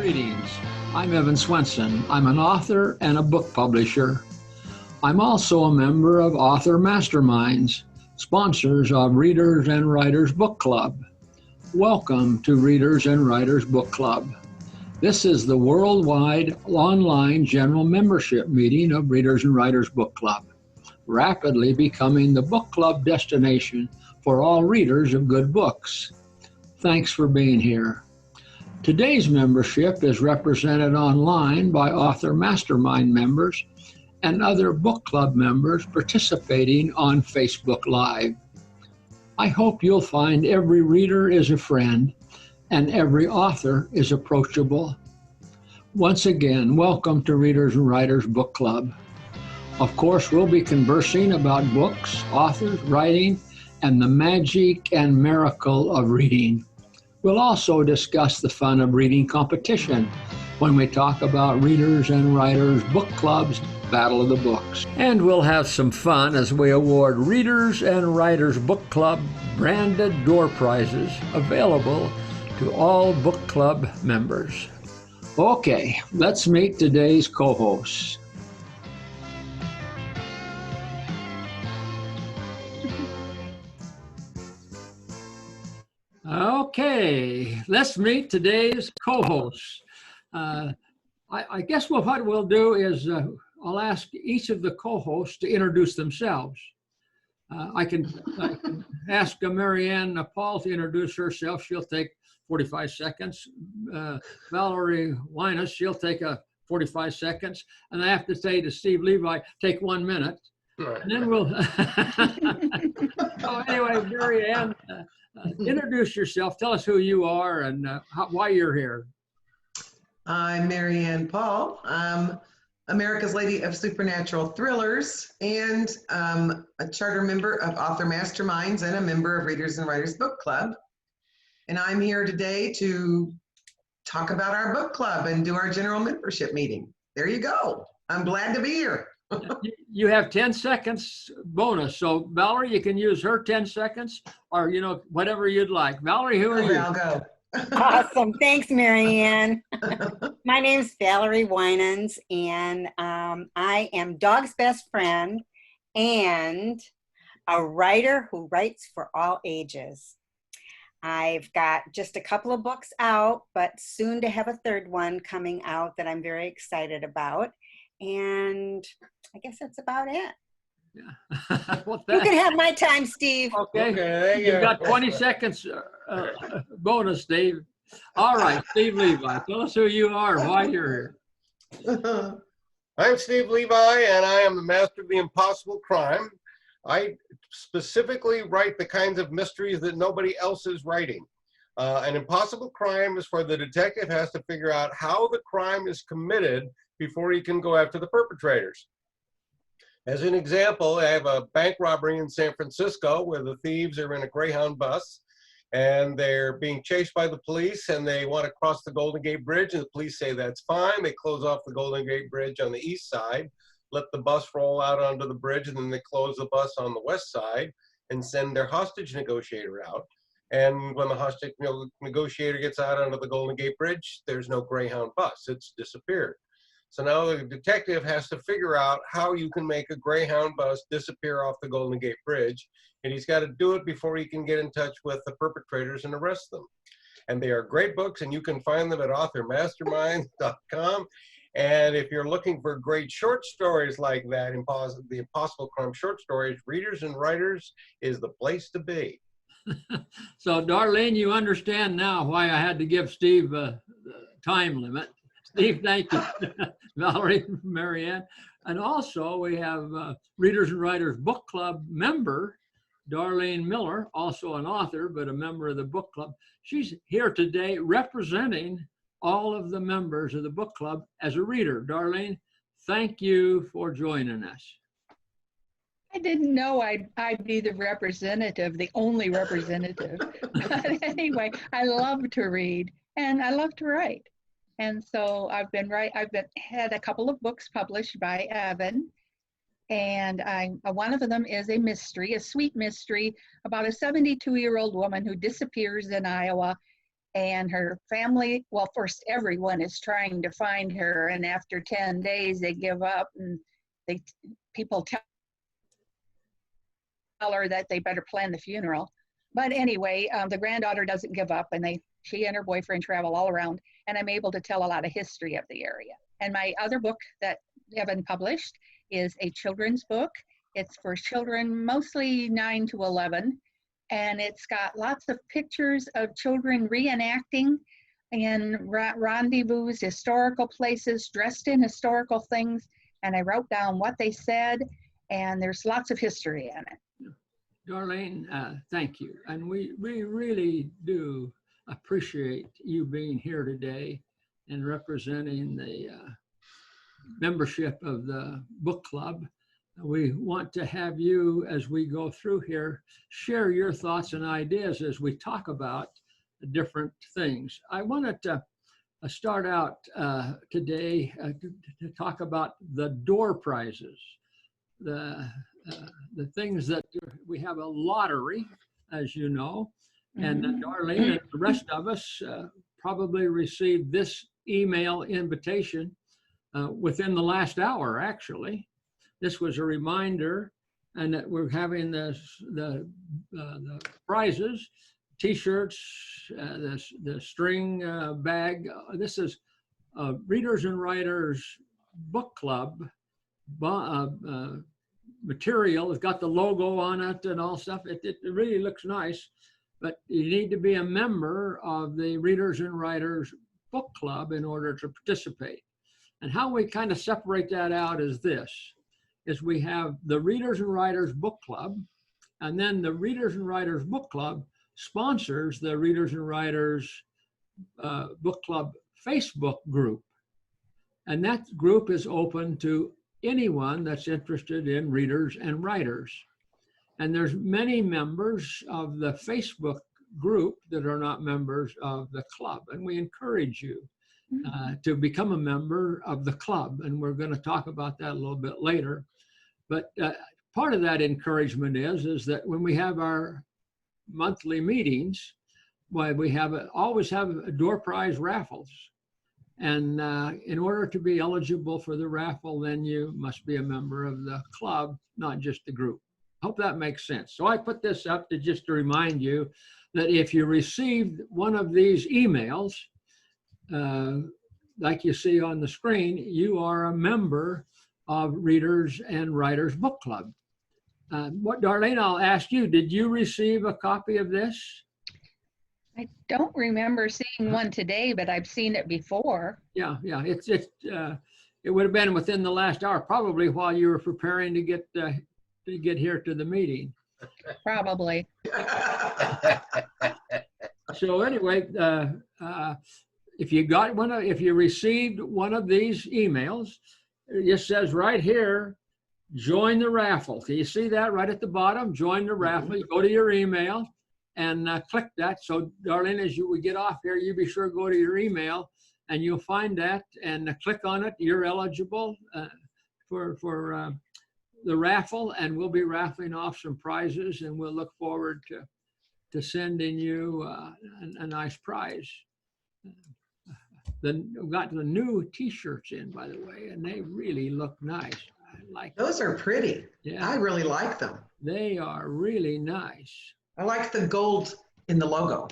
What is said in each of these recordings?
Greetings. I'm Evan Swenson. I'm an author and a book publisher. I'm also a member of Author Masterminds, sponsors of Readers and Writers Book Club. Welcome to Readers and Writers Book Club. This is the worldwide online general membership meeting of Readers and Writers Book Club, rapidly becoming the book club destination for all readers of good books. Thanks for being here. Today's membership is represented online by Author Mastermind members and other book club members participating on Facebook Live. I hope you'll find every reader is a friend and every author is approachable. Once again, welcome to Readers and Writers Book Club. Of course, we'll be conversing about books, authors, writing, and the magic and miracle of reading. We'll also discuss the fun of reading competition when we talk about Readers and Writers Book Club's Battle of the Books. And we'll have some fun as we award Readers and Writers Book Club branded door prizes available to all book club members. Okay, let's meet today's co-hosts. Okay, let's meet today's co-hosts. I guess what we'll do is I'll ask each of the co-hosts to introduce themselves. I can ask Marianne Paul to introduce herself. She'll take 45 seconds. Valerie Winans, she'll take 45 seconds. And I have to say to Steve Levi, take 1 minute. And then we'll, so anyway, Marianne, introduce yourself. Tell us who you are and why you're here. I'm Marianne Paul. I'm America's Lady of Supernatural Thrillers and a charter member of Author Masterminds and a member of Readers and Writers Book Club. And I'm here today to talk about our book club and do our general membership meeting. There you go. I'm glad to be here. You have 10 seconds bonus. So Valerie, you can use her 10 seconds or, whatever you'd like. Valerie, who are you? I'll go. Awesome. Thanks, Marianne. My name's Valerie Winans, and I am Dog's best friend and a writer who writes for all ages. I've got just a couple of books out, but soon to have a third one coming out that I'm very excited about. And I guess that's about it. Yeah. Well, you can have my time, Steve. Okay. You've got 20 seconds bonus, Steve. All right, Steve Levi, tell us who you are, why you're here. I'm Steve Levi, and I am the master of the impossible crime. I specifically write the kinds of mysteries that nobody else is writing. An impossible crime is where the detective has to figure out how the crime is committed before he can go after the perpetrators. As an example, I have a bank robbery in San Francisco where the thieves are in a Greyhound bus and they're being chased by the police and they want to cross the Golden Gate Bridge, and the police say that's fine. They close off the Golden Gate Bridge on the east side, let the bus roll out onto the bridge, and then they close the bus on the west side and send their hostage negotiator out. And when the hostage negotiator gets out onto the Golden Gate Bridge, there's no Greyhound bus. It's disappeared. So now the detective has to figure out how you can make a Greyhound bus disappear off the Golden Gate Bridge, and he's got to do it before he can get in touch with the perpetrators and arrest them. And they are great books, and you can find them at authormasterminds.com. And if you're looking for great short stories like that, the Impossible Crime short stories, Readers and Writers is the place to be. So, Darlene, you understand now why I had to give Steve a time limit. Steve, thank you. Valerie, Marianne. And also we have Readers and Writers Book Club member, Darlene Miller, also an author, but a member of the book club. She's here today representing all of the members of the book club as a reader. Darlene, thank you for joining us. I didn't know I'd be the representative, the only representative. But anyway, I love to read and I love to write. And so I've had a couple of books published by Evan, and one of them is a mystery, a sweet mystery about a 72-year-old woman who disappears in Iowa and her family, well, first everyone is trying to find her, and after 10 days they give up, and people tell her that they better plan the funeral. But anyway, the granddaughter doesn't give up, and she and her boyfriend travel all around, and I'm able to tell a lot of history of the area. And my other book that Evan published is a children's book. It's for children, mostly 9 to 11, and it's got lots of pictures of children reenacting and rendezvous, historical places, dressed in historical things, and I wrote down what they said, and there's lots of history in it. Darlene, thank you. And we really do appreciate you being here today and representing the membership of the book club. We want to have you, as we go through here, share your thoughts and ideas as we talk about different things. I wanted to start out today to talk about the door prizes, the things that we have a lottery, as you know, and Darlene and the rest of us probably received this email invitation within the last hour, actually. This was a reminder, and that we're having the prizes, T-shirts, the string bag. This is Readers and Writers Book Club material. It's got the logo on it and all stuff. It really looks nice, but you need to be a member of the Readers and Writers Book Club in order to participate. And how we kind of separate that out is this, is we have the Readers and Writers Book Club, and then the Readers and Writers Book Club sponsors the Readers and Writers Book Club Facebook group. And that group is open to anyone that's interested in readers and writers. And there's many members of the Facebook group that are not members of the club. And we encourage you to become a member of the club. And we're going to talk about that a little bit later. But part of that encouragement is that when we have our monthly meetings, why we always have door prize raffles. And in order to be eligible for the raffle, then you must be a member of the club, not just the group. Hope that makes sense. So I put this up just to remind you that if you received one of these emails, like you see on the screen, you are a member of Readers and Writers Book Club. Darlene, I'll ask you, did you receive a copy of this? I don't remember seeing one today, but I've seen it before. Yeah, it would have been within the last hour, probably while you were preparing to get here to the meeting. Probably. So anyway, if you received one of these emails, it says right here, join the raffle. Can you see that right at the bottom? Join the raffle. You go to your email and click that. So Darlene, as we get off here, you be sure to go to your email and you'll find that and click on it. You're eligible for the raffle, and we'll be raffling off some prizes, and we'll look forward to sending you a nice prize. We've got the new T-shirts in, by the way, and they really look nice. I like Those are pretty. Yeah. I really like them. They are really nice. I like the gold in the logo.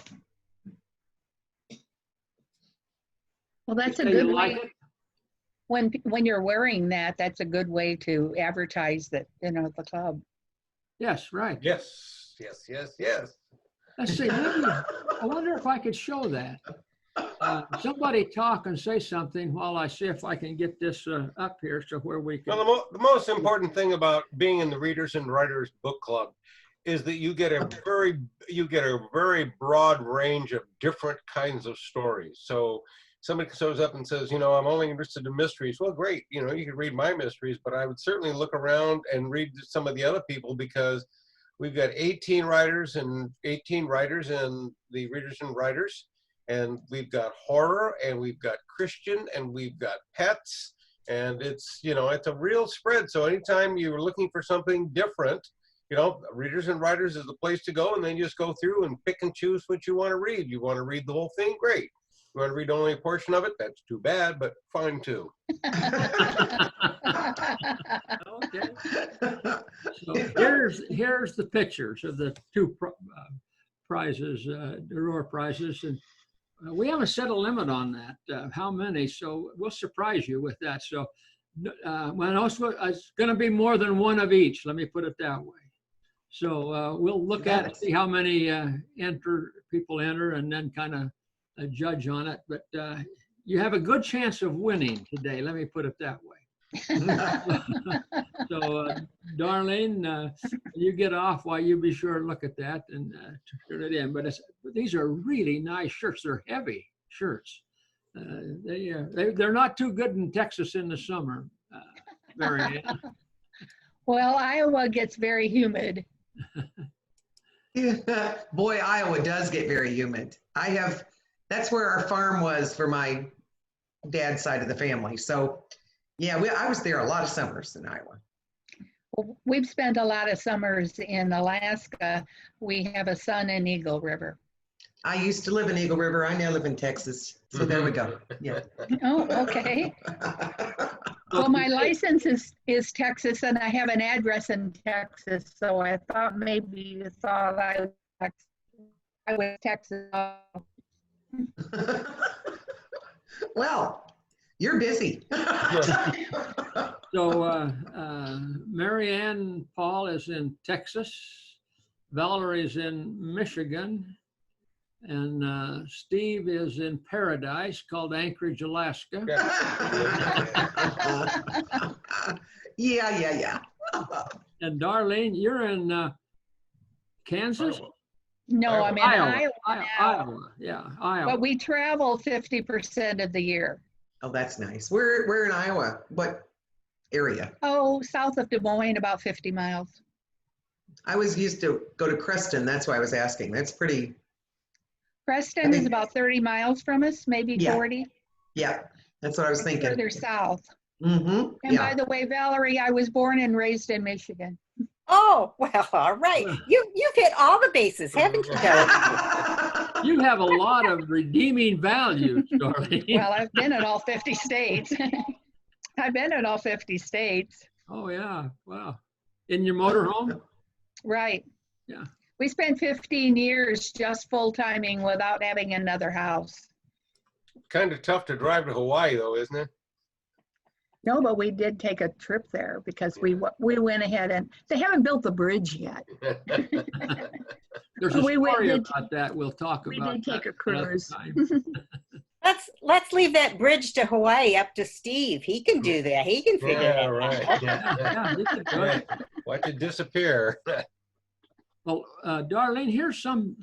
Well, that's a You good like way. it? When you're wearing that, that's a good way to advertise that, the club. Yes, right. Yes. Let's see. Maybe, I wonder if I could show that. Somebody talk and say something while I see if I can get this up here, so where we can. Well, the most important thing about being in the Readers and Writers Book Club is that you get a very broad range of different kinds of stories. So somebody shows up and says, I'm only interested in mysteries. Well, great. You can read my mysteries, but I would certainly look around and read some of the other people, because we've got 18 writers in the Readers and Writers. And we've got horror, and we've got Christian, and we've got pets, and it's a real spread. So anytime you're looking for something different, you know, Readers and Writers is the place to go, and then you just go through and pick and choose what you want to read. You want to read the whole thing? Great. You want to read only a portion of it? That's too bad, but fine too. Okay. So here's the pictures of the two prizes, door prizes, and we haven't set a limit on that. How many? So we'll surprise you with that. So well, it's going to be more than one of each. Let me put it that way. So we'll look at it, see how many people enter, and then kind of judge on it. But you have a good chance of winning today. Let me put it that way. So Darlene, you get off while you be sure to look at that and turn it in. But these are really nice shirts. They're heavy shirts. They're not too good in Texas in the summer, Mary Ann. Well, Iowa gets very humid. Yeah. Boy, Iowa does get very humid. That's where our farm was for my dad's side of the family. So yeah, I was there a lot of summers in Iowa. Well, we've spent a lot of summers in Alaska. We have a son in Eagle River. I used to live in Eagle River. I now live in Texas. So there we go. Yeah. Oh, okay. Well, my license is Texas, and I have an address in Texas. So I thought maybe you thought I was Texas. Well, you're busy. So Mary Ann Paul is in Texas. Valerie's in Michigan. And Steve is in paradise called Anchorage, Alaska. Yeah. And Darlene, you're in Kansas? No, I'm in Iowa. Iowa, yeah, Iowa. But we travel 50% of the year. Oh, that's nice. We're in Iowa. What area? Oh, south of Des Moines, about 50 miles. I was used to go to Creston. That's why I was asking. That's pretty. Preston is about 30 miles from us, maybe 40. Yeah, that's what I was thinking. Further south. Mm-hmm. And by the way, Valerie, I was born and raised in Michigan. Oh, well, all right. You've hit all the bases, haven't you, Darlene? You have a lot of redeeming values, Darlene. Well, I've been in all 50 states. I've been in all 50 states. Oh, yeah. Wow. In your motorhome? Right. Yeah. We spent 15 years just full-timing without having another house. Kind of tough to drive to Hawaii, though, isn't it? No, but we did take a trip there because we went ahead and they haven't built the bridge yet. There's a story about that we'll talk about. We did take a cruise. Let's leave that bridge to Hawaii up to Steve. He can do that. He can figure it out. Right. Yeah, you can do it. Watch it disappear. Well, Darlene, here's some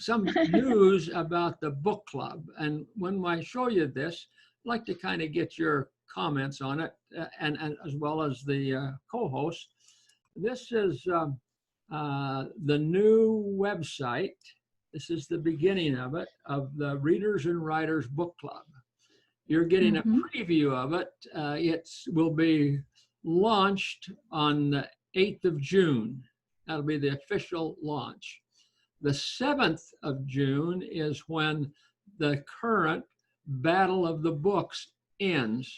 news about the book club. And when I show you this, I'd like to kind of get your comments on it, and as well as the co-host. This is the new website. This is the beginning of it, of the Readers and Writers Book Club. You're getting a preview of it. It will be launched on the 8th of June. That'll be the official launch. The 7th of June is when the current Battle of the Books ends.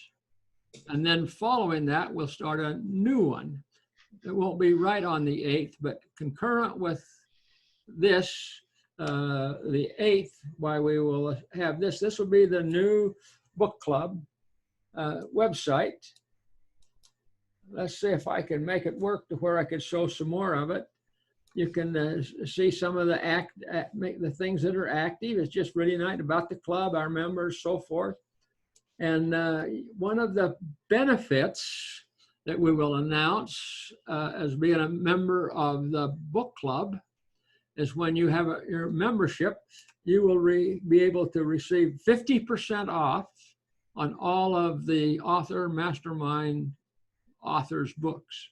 And then following that, we'll start a new one. It won't be right on the 8th, but concurrent with this, the 8th, why we will have this. This will be the new book club website. Let's see if I can make it work to where I could show some more of it. You can see some of the things that are active. It's just really nice about the club, our members, so forth. And one of the benefits that we will announce as being a member of the book club is when you have your membership, you will be able to receive 50% off on all of the Author Mastermind authors' books,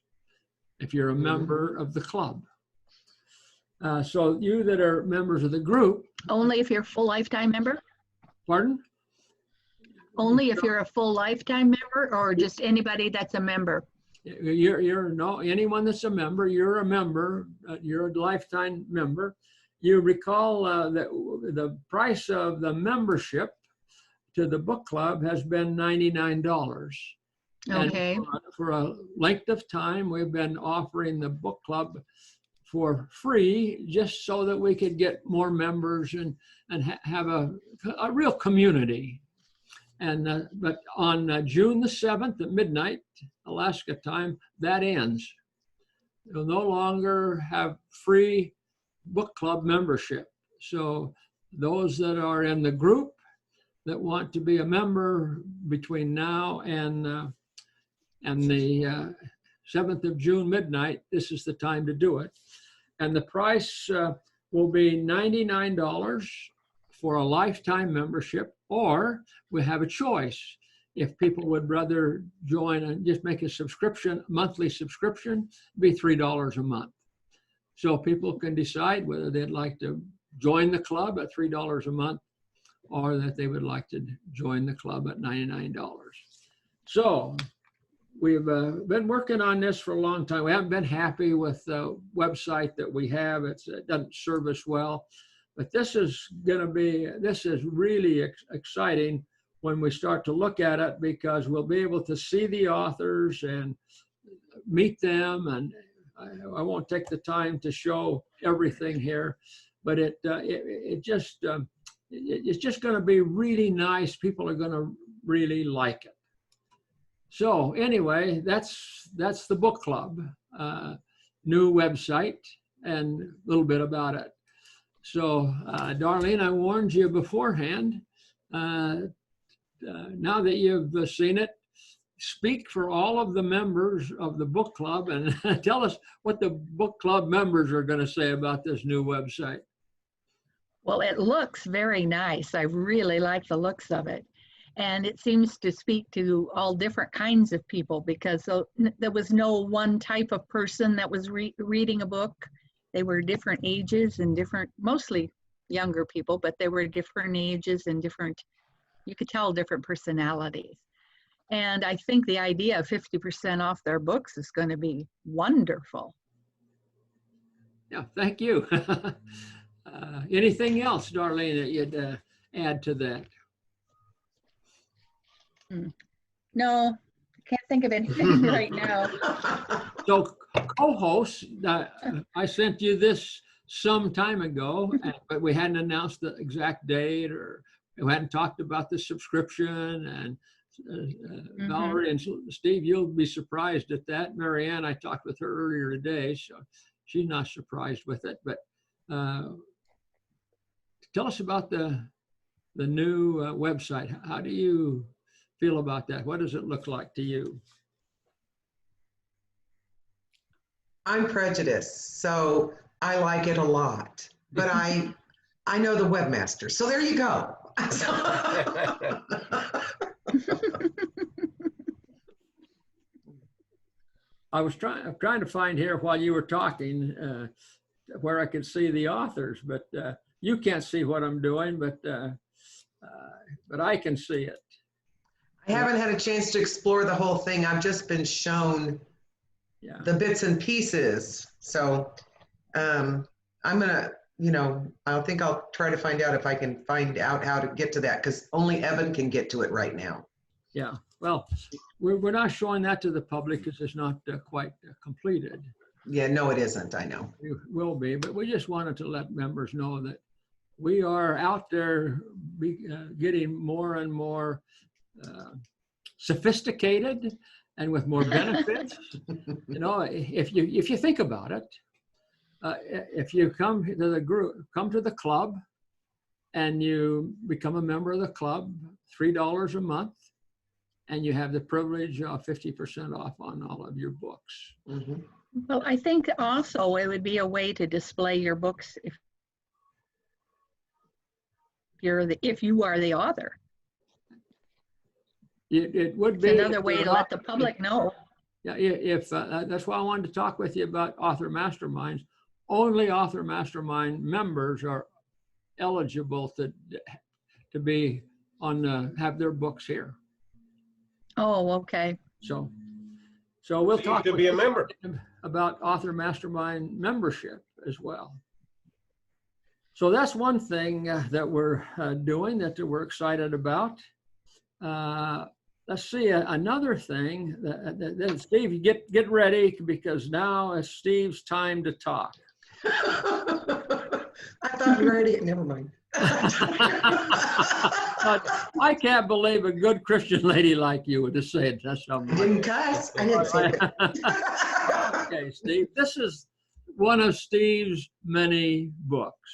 if you're a member of the club. So you that are members of the group. Only if you're a full lifetime member? Pardon? Only if you're a full lifetime member, or just anybody that's a member? anyone that's a member, you're a member, you're a lifetime member. You recall that the price of the membership to the book club has been $99. Okay. And for a length of time, we've been offering the book club for free, just so that we could get more members and have a real community. And but on June the 7th at midnight, Alaska time, that ends. You'll no longer have free book club membership. So those that are in the group that want to be a member between now and the 7th of June midnight, this is the time to do it. And the price will be $99 for a lifetime membership, or we have a choice. If people would rather join and just make a subscription, monthly subscription, it'd be $3 a month. So people can decide whether they'd like to join the club at $3 a month, or that they would like to join the club at $99. So we've been working on this for a long time. We haven't been happy with the website that we have. It doesn't serve us well. But this is really exciting when we start to look at it, because we'll be able to see the authors and meet them. And I won't take the time to show everything here, but it's just going to be really nice. People are going to really like it. So anyway, that's the book club, new website, and a little bit about it. So Darlene, I warned you beforehand. Now that you've seen it, speak for all of the members of the book club and tell us what the book club members are going to say about this new website. Well, it looks very nice. I really like the looks of it. And it seems to speak to all different kinds of people, because there was no one type of person that was reading a book. They were different ages and mostly younger people, but they were different ages and you could tell different personalities. And I think the idea of 50% off their books is going to be wonderful. Yeah, thank you. Anything else, Darlene, that you'd add to that? No, I can't think of anything right now. So co-hosts, I sent you this some time ago, but we hadn't announced the exact date, or we hadn't talked about the subscription. And Valerie and Steve, you'll be surprised at that. Marianne, I talked with her earlier today, so she's not surprised with it. But tell us about the new website. How do you feel about that? What does it look like to you? I'm prejudiced, so I like it a lot. But I know the webmaster, so there you go. I was trying to find here while you were talking where I could see the authors, but you can't see what I'm doing, but I can see it. I haven't had a chance to explore the whole thing. I've just been shown the bits and pieces. So I'm gonna, I think I'll try to find out if I can find out how to get to that, because only Evan can get to it right now. Yeah, well, we're not showing that to the public because it's not quite completed. Yeah, no, it isn't, I know. It will be, but we just wanted to let members know that we are out there getting more and more sophisticated and with more benefits. If you think about it, if you come to the group, come to the club, and you become a member of the club, $3 a month, and you have the privilege of 50% off on all of your books. Mm-hmm. Well, I think also it would be a way to display your books if you are the author. It would be it's another way to let the public know. Yeah, if that's why I wanted to talk with you about Author Masterminds. Only Author Mastermind members are eligible to be on have their books here. Oh, okay. So So we'll So talk you could be a member. about Author Mastermind membership as well. So that's one thing that we're doing that we're excited about. Let's see, another thing that Steve, get ready, because now it's Steve's time to talk. I thought you were already, never mind. I can't believe a good Christian lady like you would have said that. I didn't cuss. I didn't say that. Okay, Steve, this is one of Steve's many books.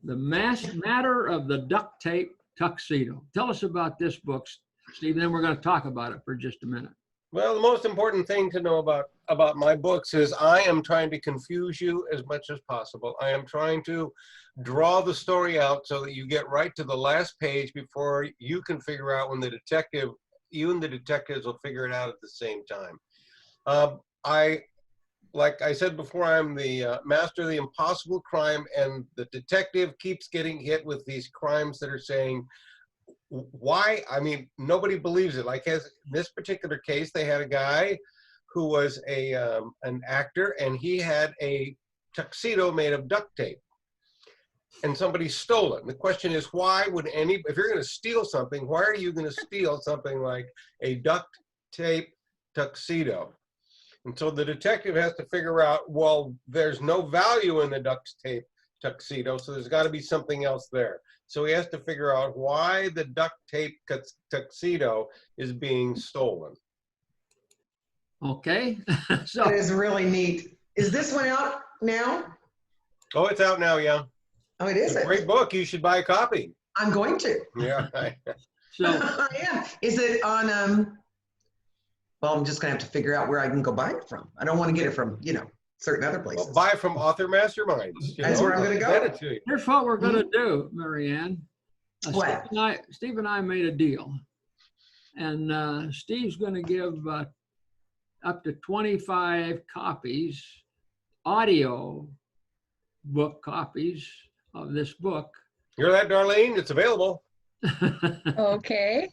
The Matter of the Duct Tape Tuxedo. Tell us about this book, Steve, and then we're going to talk about it for just a minute. Well, the most important thing to know about my books is I am trying to confuse you as much as possible. I am trying to draw the story out so that you get right to the last page before you can figure out when you and the detectives will figure it out at the same time. Like I said before, I'm the master of the impossible crime, and the detective keeps getting hit with these crimes that are saying, why? I mean, nobody believes it. Like in this particular case, they had a guy who was an actor, and he had a tuxedo made of duct tape, and somebody stole it. And the question is, why would if you're going to steal something, why are you going to steal something like a duct tape tuxedo? And so the detective has to figure out, well, there's no value in the duct tape tuxedo, so there's got to be something else there. So he has to figure out why the duct tape tuxedo is being stolen. Okay. So That is really neat. Is this one out now? Oh, it's out now, yeah. Oh, it is. It's a great book. You should buy a copy. I'm going to. Yeah. so I am. Is it on, well, I'm just going to have to figure out where I can go buy it from. I don't want to get it from, certain other places. Well, buy from Author Masterminds. That's where I'm going to go. here's what we're going to do, Marianne. What? Steve and I made a deal. And Steve's going to give up to 25 copies, audio book copies of this book. Hear that, Darlene? It's available. Okay.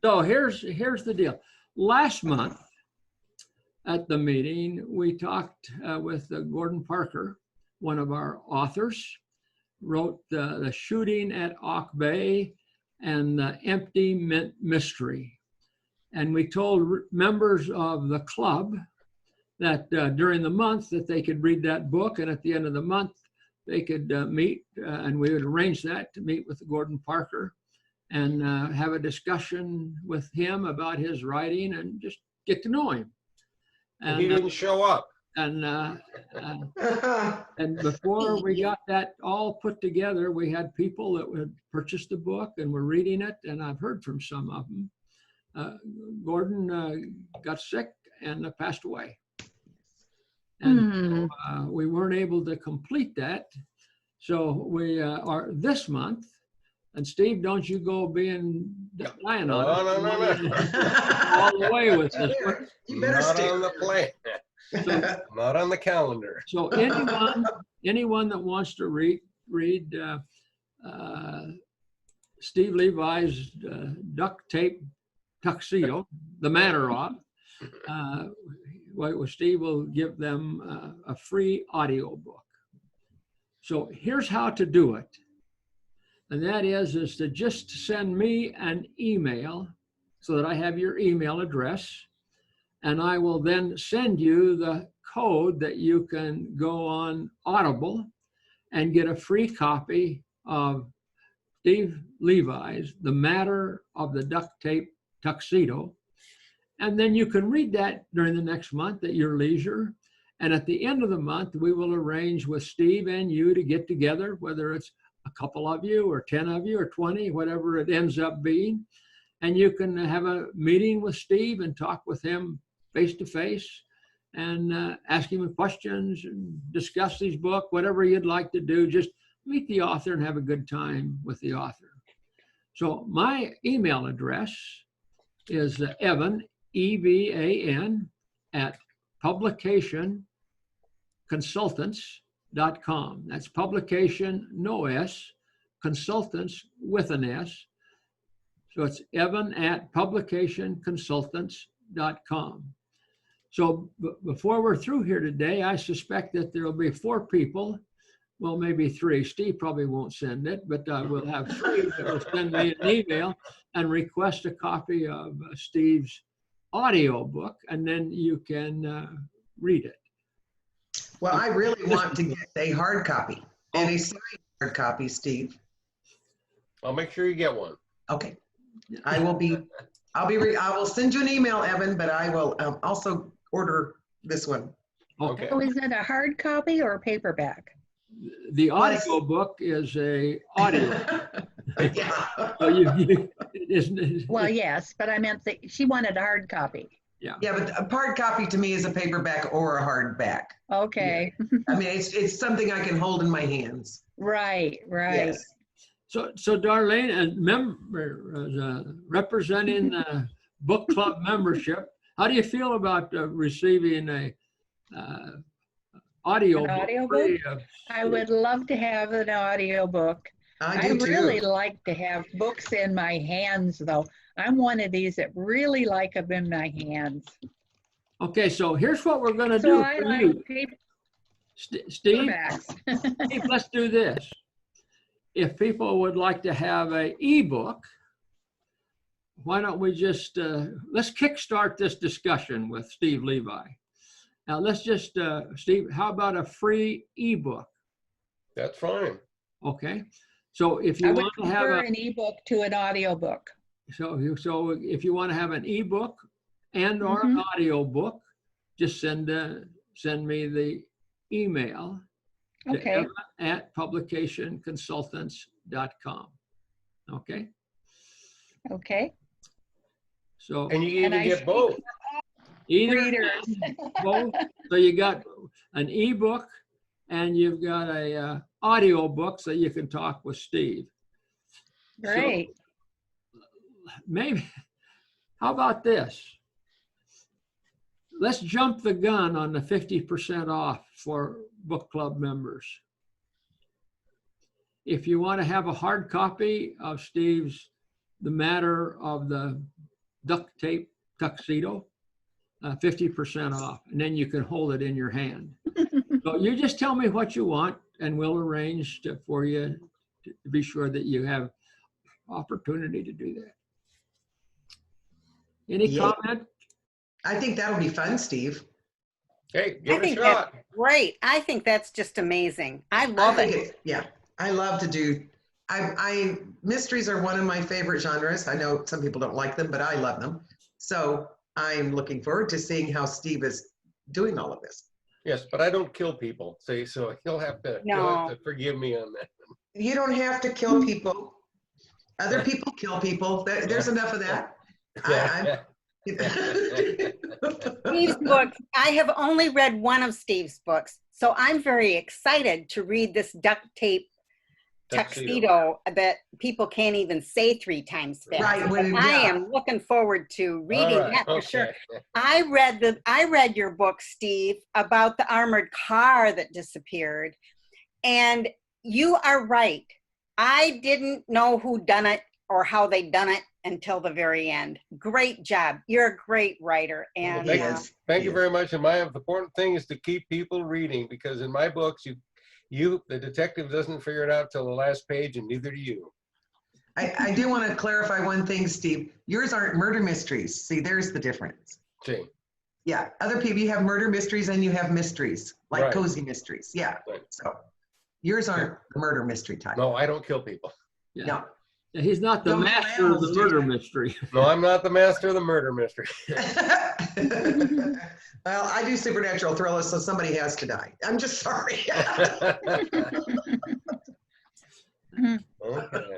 So here's the deal. Last month at the meeting, we talked with Gordon Parker, one of our authors, wrote The Shooting at Auk Bay and The Empty Mint Mystery. And we told members of the club that during the month that they could read that book, and at the end of the month, they could meet, and we would arrange that to meet with Gordon Parker and have a discussion with him about his writing and just get to know him. And he didn't show up. And before we got that all put together, we had people that had purchased the book and were reading it, and I've heard from some of them. Gordon got sick and passed away. And we weren't able to complete that. So we are this month, and Steve, don't you go being lying on it. No. All the way with this one. You better Not stay on the plan. Not on the calendar. So anyone that wants to read Steve Levi's duct tape tuxedo, the matter of, Steve will give them a free audio book. So here's how to do it. And that is to just send me an email so that I have your email address. And I will then send you the code that you can go on Audible and get a free copy of Steve Levi's The Matter of the Duct Tape Tuxedo. And then you can read that during the next month at your leisure. And at the end of the month, we will arrange with Steve and you to get together, whether it's a couple of you or 10 of you or 20, whatever it ends up being. And you can have a meeting with Steve and talk with him face to face and ask him questions and discuss his book, whatever you'd like to do. Just meet the author and have a good time with the author. So my email address is Evan, E-V-A-N, at publicationconsultants.com. That's publication, no S, consultants with an S. So it's evan@publicationconsultants.com. So before we're through here today, I suspect that there'll be 4 people, well, maybe 3. Steve probably won't send it, but we'll have 3 that will send me an email and request a copy of Steve's audio book, and then you can read it. Well, I really want to get a hard copy and a signed hard copy, Steve. I'll make sure you get one. Okay. I will send you an email, Evan, but I will also order this one. Okay. So is it a hard copy or a paperback? The audio book is a audio. Yeah. So isn't Well, yes, but I meant that she wanted a hard copy. Yeah, but a hard copy to me is a paperback or a hardback. Okay. I mean, it's something I can hold in my hands. Right, right. Yes. So Darlene, as member, representing the book club membership, how do you feel about receiving a audio An book? audiobook? I would love to have an audiobook. I I do really too. like to have books in my hands, though. I'm one of these that really like them in my hands. Okay, so here's what we're going to So do I for like you. Steve, paperbacks. Steve, let's do this. If people would like to have an ebook, why don't we just, let's kickstart this discussion with Steve Levi. Now let's just, Steve, how about a free ebook? That's fine. Okay, so if I you would want to have prefer an ebook to an audiobook. so if you want to have an ebook and or an audio book, just send me the email to Okay. evan@publicationconsultants.com. Okay, Okay. so And you And even I get speak both. either Readers. both. So you got an ebook and you've got a audio book so you can talk with Steve. Great. So maybe, how about this? Let's jump the gun on the 50% off for book club members. If you want to have a hard copy of Steve's The Matter of the Duct Tape Tuxedo, 50% off, and then you can hold it in your hand. So you just tell me what you want and we'll arrange for you to be sure that you have opportunity to do that. Any Yeah. comment? I think that'll be fun, Steve. Hey, I give it a think shot. that's great. I think that's just amazing. I love it. Yeah, I love to do. Mysteries are one of my favorite genres. I know some people don't like them, but I love them. So I'm looking forward to seeing how Steve is doing all of this. Yes, but I don't kill people. So he'll have to forgive me on that. You don't have to kill people. Other people kill people. There's enough of that. Steve's books, I have only read one of Steve's books, so I'm very excited to read this duct tape tuxedo that people can't even say 3 times fast. Right, But I am looking forward to reading that for sure. I read your book, Steve, about the armored car that disappeared, and you are right. I didn't know who done it or how they done it until the very end. Great job. You're a great writer. And Thank you very much. And my important thing is to keep people reading, because in my books, the detective doesn't figure it out till the last page, and neither do you. I do want to clarify one thing, Steve. Yours aren't murder mysteries. See, there's the difference. See. Yeah, other people, you have murder mysteries and you have mysteries, like Right. cozy mysteries. Yeah, Right. so yours aren't the murder mystery type. No, I don't kill people. Yeah. No. He's not the Don't kill master of the animals, murder Jay. mystery. No, I'm not the master of the murder mystery. Well, I do supernatural thrillers, so somebody has to die. I'm just sorry. Okay.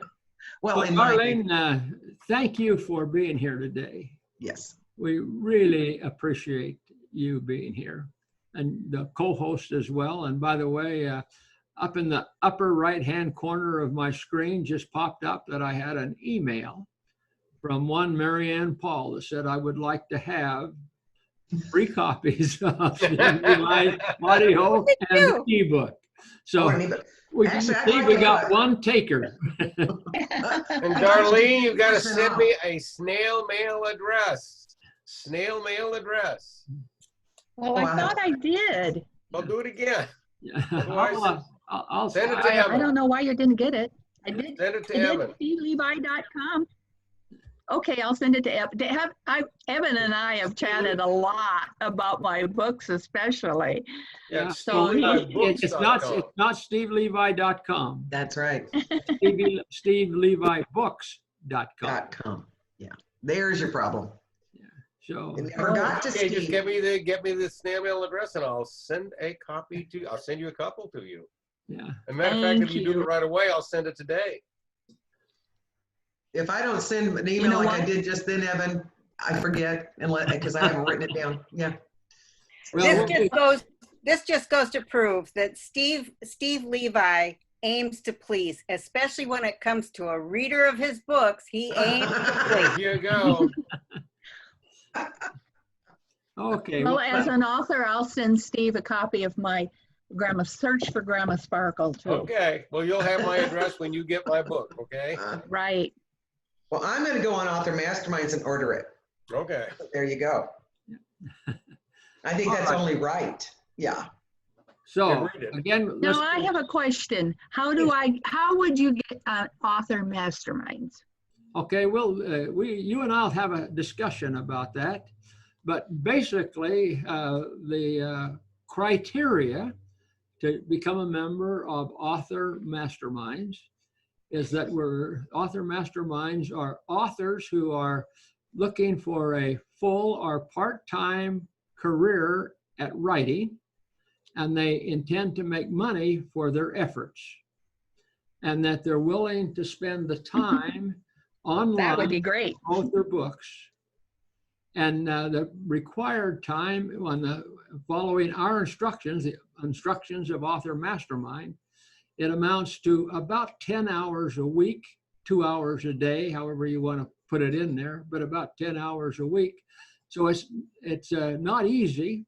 Well, Well, in my Darlene, thank you for being here today. yes. We really appreciate you being here, and the co-host as well. And by the way, up in the upper right-hand corner of my screen just popped up that I had an email from one Marianne Paul that said I would like to have 3 copies of Levi's audio and ebook. So we Actually, I'd see like we to got have one taker. And Darlene, you got to send me a snail mail address. Snail mail address. Well, I thought I did. I'll do it again. Yeah. Otherwise, I'll send it to Evan. I don't know why you didn't get it. I did. Send it to I Evan. did SteveLevi.com. Okay, I'll send it to Evan. Evan and I have chatted a lot about my books, especially. Yeah. So It's not SteveLevi.com. That's right. SteveLeviBooks.com. Yeah. There's your problem. So And never got to Okay, just Steve. get me the snail mail address, and I'll send a copy to. I'll send you a couple to you. yeah. As a matter of fact, if Thank you do you. it right away, I'll send it today. If I don't send an email know like what? I did just then, Evan, I forget because I haven't written it down. Yeah. Well, This just goes to prove that Steve Levi aims to please, especially when it comes to a reader of his books. He aims to please. Here you go. okay. Well, as an author, I'll send Steve a copy of my Search for Grandma Sparkle too. Okay. Well, you'll have my address when you get my book. Okay. Right. Well, I'm going to go on Author Masterminds and order it. Okay. There you go. I think that's only right. Yeah. So Yeah, read it. again, Now I have a question. How would you get Author Masterminds? okay, well, you and I'll have a discussion about that. But basically, the criteria to become a member of Author Masterminds is that Author Masterminds are authors who are looking for a full or part-time career at writing, and they intend to make money for their efforts, and that they're willing to spend the time online That would be great. to promote their books. And the required time on following our instructions, the instructions of Author Mastermind, it amounts to about 10 hours a week, 2 hours a day, however you want to put it in there, but about 10 hours a week. So it's not easy.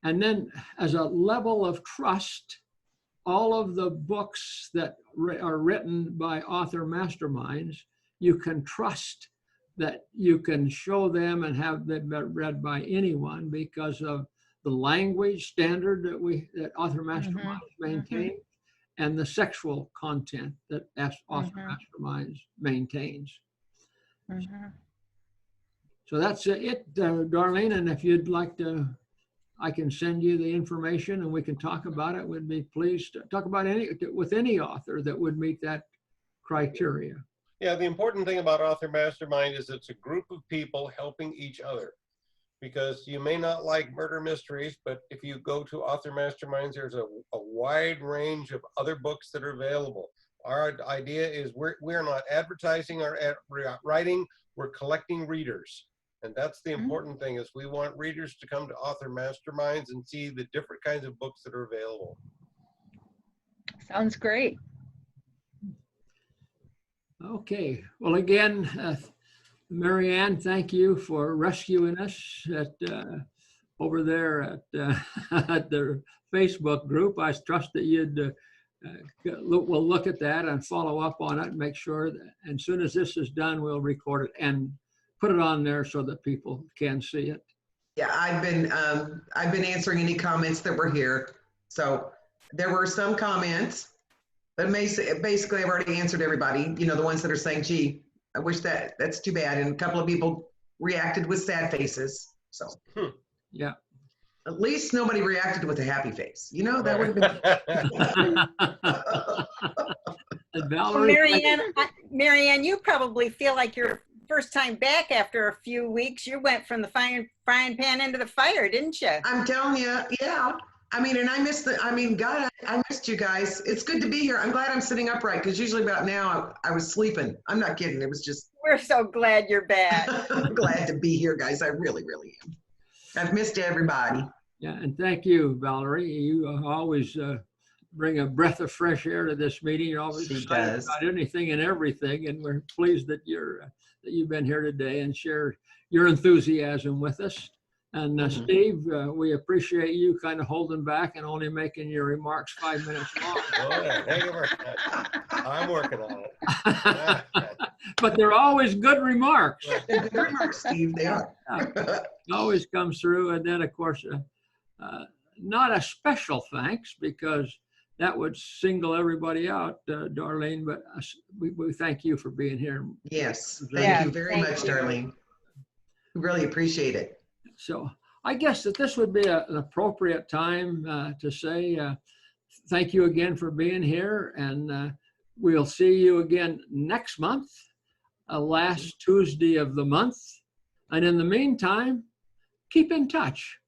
And then as a level of trust, all of the books that are written by Author Masterminds, you can trust that you can show them and have them read by anyone because of the language standard that Author Masterminds maintain and the sexual content that Author Masterminds maintains. So that's it, Darlene. And if you'd like to, I can send you the information and we can talk about it. We'd be pleased to talk about with any author that would meet that criteria. Yeah, the important thing about Author Mastermind is it's a group of people helping each other. Because you may not like murder mysteries, but if you go to Author Masterminds, there's a wide range of other books that are available. Our idea is we're not advertising our writing, we're collecting readers. And that's the important thing, is we want readers to come to Author Masterminds and see the different kinds of books that are available. Sounds great. Okay, well, again, Marianne, thank you for rescuing us over there at the Facebook group. I trust that we'll look at that and follow up on it and make sure that as soon as this is done, we'll record it and put it on there so that people can see it. Yeah, I've been answering any comments that were here. So there were some comments, but basically I've already answered everybody. You know, the ones that are saying, "Gee, I wish that's too bad." And a couple of people reacted with sad faces. So yeah, at least nobody reacted with a happy face. You know, that would have been. Valerie, Marianne, you probably feel like your first time back after a few weeks. You went from the frying pan into the fire, didn't you? I'm telling you, yeah. I mean, and I missed God, I missed you guys. It's good to be here. I'm glad I'm sitting upright because usually about now I was sleeping. I'm not kidding. It was just. We're so glad you're back. I'm glad to be here, guys. I really, really am. I've missed everybody. yeah, and thank you, Valerie. You always bring a breath of fresh air to this meeting. You're always excited about anything and everything, and we're pleased that you've been here today and shared your enthusiasm with us. And Steve, we appreciate you kind of holding back and only making your remarks 5 minutes long. Oh, yeah. Thank you very much. I'm working on it. But they're always good remarks. Good remarks, Steve. They are. It always comes through. And then, of course, not a special thanks, because that would single everybody out, Darlene, but we thank you for being here. Yes, thank you very much, Darlene. We really appreciate it. So I guess that this would be an appropriate time to say thank you again for being here, and we'll see you again next month, last Tuesday of the month. And in the meantime, keep in touch.